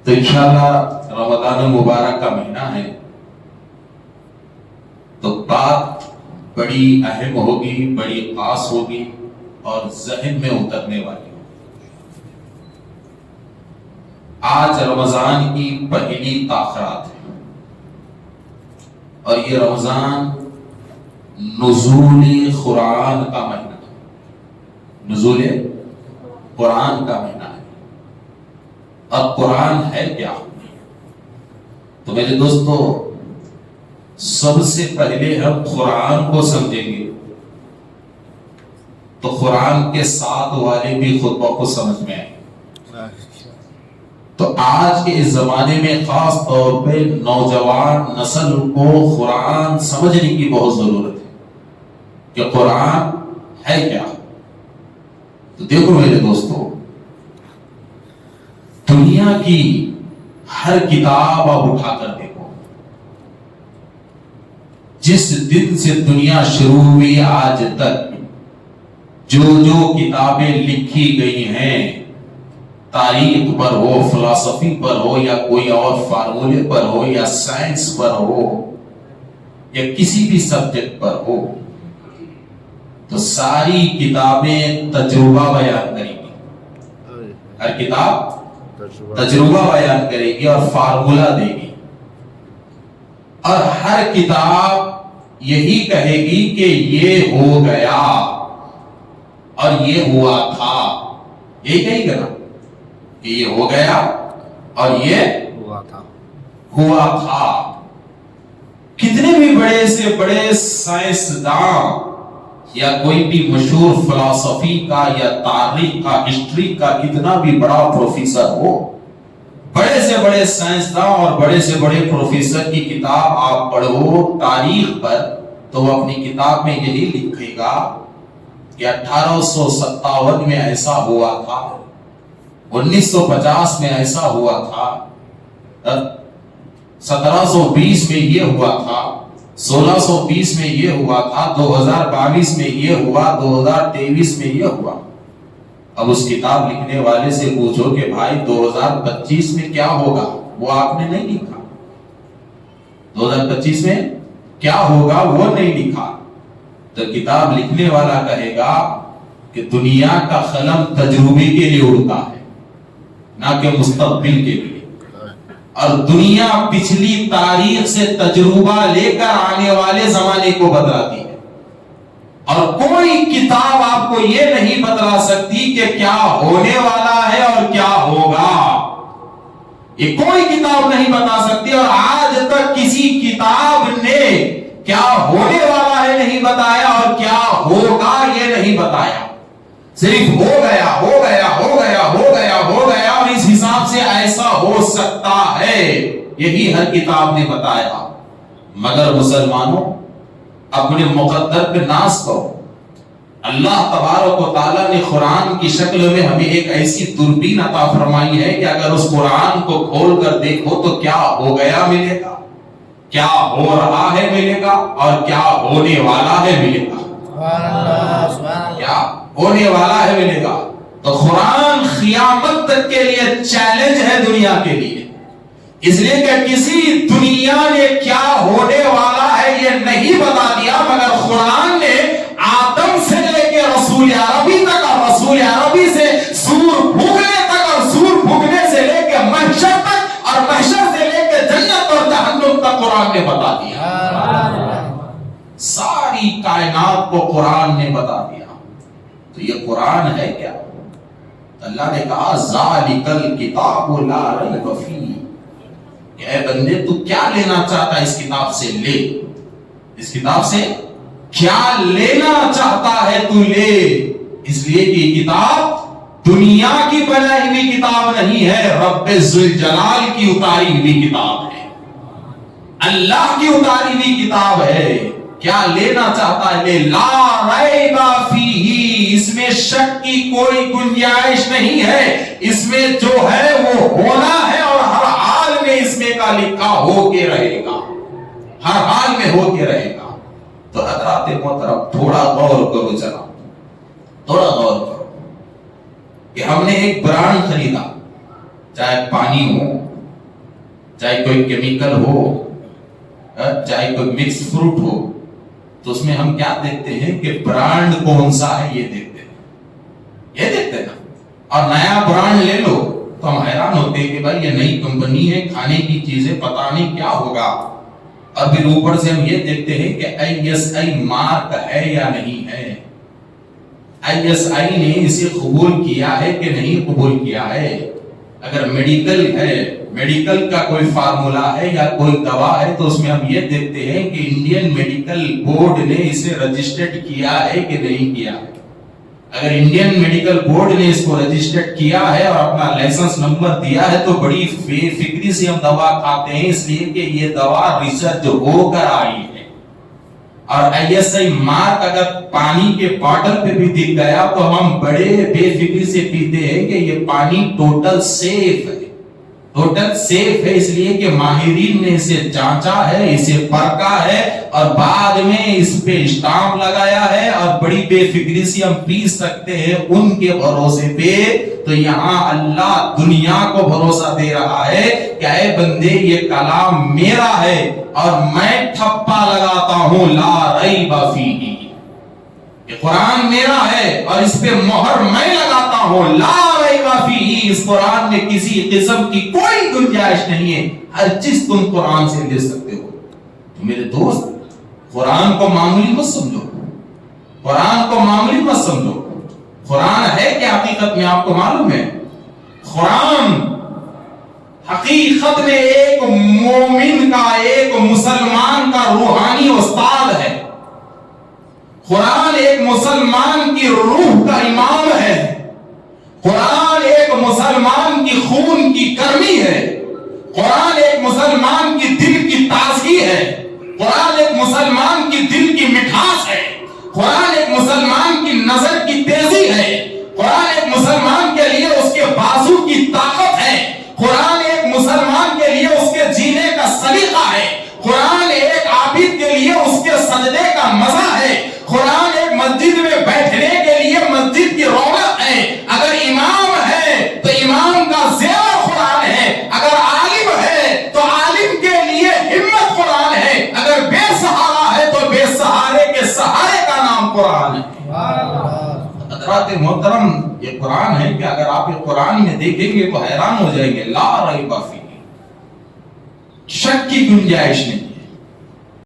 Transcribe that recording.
تو انشاءاللہ رمضان مبارک کا مہینہ ہے تو بات بڑی اہم ہوگی، بڑی خاص ہوگی اور ذہن میں اترنے والی ہوگی۔ آج رمضان کی پہلی تاخرات ہے اور یہ رمضان نزول قرآن کا مہینہ ہے، نزول قرآن کا مہینہ ہے۔ اب قرآن ہے کیا؟ تو میرے دوستو، سب سے پہلے ہم قرآن کو سمجھیں گے تو قرآن کے ساتھ والے بھی خطبہ کو سمجھ میں آئیں گے۔ تو آج کے اس زمانے میں خاص طور پہ نوجوان نسل کو قرآن سمجھنے کی بہت ضرورت ہے کہ قرآن ہے کیا۔ تو دیکھو میرے دوستو، دنیا کی ہر کتاب آپ اٹھا کر دیکھو، جس دن سے دنیا شروع ہوئی آج تک جو جو کتابیں لکھی گئی ہیں، تاریخ پر ہو، فلسفی پر ہو، یا کوئی اور فارمولے پر ہو، یا سائنس پر ہو، یا کسی بھی سبجیکٹ پر ہو، تو ساری کتابیں تجربہ بیان کریں گی۔ ہر کتاب تجربہ بیان کرے گی اور فارمولہ دے گی، اور ہر کتاب یہی کہے گی کہ یہ ہو گیا اور یہ ہوا تھا۔ یہی کہے گا نا کہ یہ ہو گیا اور یہ ہوا تھا۔ کتنے بھی بڑے سے بڑے سائنسداں یا کوئی بھی مشہور فلسفی کا یا تاریخ کا، ہسٹری کا کتنا بھی بڑا پروفیسر ہو، بڑے سے بڑے سائنسداں اور بڑے سے بڑے پروفیسر کی کتاب آپ پڑھو تاریخ پر، تو وہ اپنی کتاب میں یہی لکھے گا کہ 1857 میں ایسا ہوا تھا، 1950 میں ایسا ہوا تھا، 1720 میں یہ ہوا تھا، 1620 میں یہ ہوا تھا، 2022 میں یہ ہوا، 2023 میں یہ ہوا۔ اب اس کتاب لکھنے والے سے پوچھو کہ بھائی 2025 میں کیا ہوگا، وہ آپ نے نہیں لکھا۔ 2025 میں کیا ہوگا وہ نہیں لکھا۔ تو کتاب لکھنے والا کہے گا کہ دنیا کا قلم تجربے کے لیے اڑتا ہے، نہ کہ مستقبل کے لیے، اور دنیا پچھلی تاریخ سے تجربہ لے کر آنے والے زمانے کو بتلاتی ہے، اور کوئی کتاب آپ کو یہ نہیں بتلا سکتی کہ کیا ہونے والا ہے اور کیا ہوگا۔ یہ کوئی کتاب نہیں بتا سکتی، اور آج تک کسی کتاب نے کیا ہونے والا ہے نہیں بتایا اور کیا ہوگا یہ نہیں بتایا۔ صرف ہو گیا ہو گیا ہو گیا ہو گیا ہو گیا، اور اس حساب سے ایسا ہو سکتا ہے، یہی ہر کتاب نے بتایا۔ مگر مسلمانوں، اپنے مقدر پہ ناز کرو۔ اللہ تبارک و تعالیٰ نے قرآن کی شکل میں ہمیں ایک ایسی دوربین عطا فرمائی ہے کہ اگر اس قرآن کو کھول کر دیکھو تو کیا ہو گیا ملے گا، کیا ہو رہا ہے ملے گا، اور کیا ہونے والا ہے ملے گا۔ کیا ہونے والا ہے ملے گا۔ تو قرآن قیامت تک کے لیے چیلنج ہے دنیا کے لیے، اس لیے کہ کسی دنیا نے کیا ہونے والا ہے یہ نہیں بتا دیا، مگر قرآن نے آدم سے لے کے رسول عربی تک، اور رسول عربی سے سور بھونکنے تک، اور سور بھونکنے سے لے کے محشر تک، اور محشر سے لے کے جنت اور جہنم تک قرآن نے بتا دیا۔ ساری کائنات کو قرآن نے بتا دیا۔ تو یہ قرآن ہے کیا؟ اللہ نے کہا ذالک الکتاب لا ریب فیہ، کہ اے بندے تو کیا لینا چاہتا ہے اس کتاب سے، لے۔ اس کتاب سے کیا لینا چاہتا ہے تو لے، اس لیے کہ یہ کتاب دنیا کی بنائی ہوئی کتاب نہیں ہے، رب ذوالجلال کی اتاری ہوئی کتاب ہے، اللہ کی اتاری ہوئی کتاب ہے۔ کیا لینا چاہتا ہے لے، لا ریب فیہ، اس میں شک کی کوئی گنجائش نہیں ہے، اس میں جو ہے وہ ہونا ہے، اور ہر حال میں اس میں کا لکھا ہو کے رہے گا، ہر حال میں ہو کے رہے گا۔ تو حضرات محترم، تھوڑا غور کرو، جناب تھوڑا غور کرو۔ کہ ہم نے ایک برانڈ خریدا، چاہے پانی ہو، چاہے کوئی کیمیکل ہو، چاہے کوئی مکس فروٹ ہو، تو اس میں ہم کیا دیکھتے ہیں کہ برانڈ کون سا ہے یہ دیکھتے ہیں، یہ دیکھتے ہیں نا۔ اور نیا برانڈ لے لو تو ہم حیران ہوتے ہیں کہ بھائی یہ نئی کمپنی ہے، کھانے کی چیزیں پتہ نہیں کیا ہوگا، اور پھر اوپر سے ہم یہ دیکھتے ہیں کہ ISI مارک ہے یا نہیں ہے، ISI نے اسے قبول کیا ہے کہ نہیں قبول کیا ہے۔ اگر میڈیکل ہے، میڈیکل کا کوئی فارمولا ہے یا کوئی دوا ہے، تو اس میں ہم یہ دیکھتے ہیں کہ انڈین میڈیکل بورڈ نے اسے رجسٹرڈ کیا ہے کہ نہیں کیا ہے۔ اگر انڈین میڈیکل بورڈ نے اس کو رجسٹرڈ کیا ہے اور اپنا لائسنس نمبر دیا ہے، تو بڑی بے فکری سے ہم دوا کھاتے ہیں، اس لیے کہ یہ دوا ریسرچ ہو کر آئی ہے۔ اور ISI مارک اگر پانی کے باٹل پہ بھی دکھ گیا تو ہم بڑے بے فکری سے پیتے ہیں کہ یہ پانی ٹوٹل سیف ہے، ٹوٹل سیف ہے، اس لیے کہ ماہرین نے اسے جانچا ہے، اسے پرکھا ہے، اور بعد میں اس پہ اسٹامپ لگایا ہے، اور بڑی بے فکری سے ہم پی سکتے ہیں ان کے بھروسے پہ۔ تو یہاں اللہ دنیا کو بھروسہ دے رہا ہے کہ اے بندے یہ کلام میرا ہے اور میں ٹھپا لگاتا ہوں لا ریب فیہ، یہ قرآن میرا ہے اور اس پہ مہر میں لگاتا ہوں لا ریب فیہ، اس قرآن میں کسی قسم کی کوئی گنجائش نہیں ہے، ہر چیز تم قرآن سے لے سکتے ہو۔ تو میرے دوست، قرآن کو معمولی مت سمجھو، قرآن کو معمولی مت سمجھو۔ قرآن ہے کہ حقیقت میں آپ کو معلوم ہے؟ قرآن حقیقت میں ایک مومن کا، ایک مسلمان کا روحانی استاد ہے۔ قرآن ایک مسلمان کی روح کا امام ہے۔ قرآن ایک مسلمان کی خون کی گرمی ہے۔ قرآن ایک مسلمان کی دل کی تازگی ہے۔ قرآن ایک مسلمان کی دل کی مٹھاس ہے۔ قرآن ایک مسلمان کی نظر کی تیزی ہے۔ قرآن ایک مسلمان کے لیے اس کے بازو کی طاقت ہے۔ قرآن ایک مسلمان کے لیے اس کے جینے کا سلیقہ ہے۔ قرآن ایک عابد کے لیے اس کے سجدے کا مزہ ہے۔ قرآن ایک مسجد میں بیٹھنے کے لیے مسجد کی رونق ہے۔ اگر امام ہے تو امام کا زیور قرآن ہے، اگر عالم ہے تو عالم کے لیے ہمت قرآن ہے، اگر بے سہارا ہے تو بے سہارے کے سہارے کا نام قرآن ہے۔ حضرات محترم، یہ قرآن ہے کہ اگر آپ یہ قرآن میں دیکھیں گے تو حیران ہو جائیں گے، لا ریب فیہ، شک کی گنجائش نہیں۔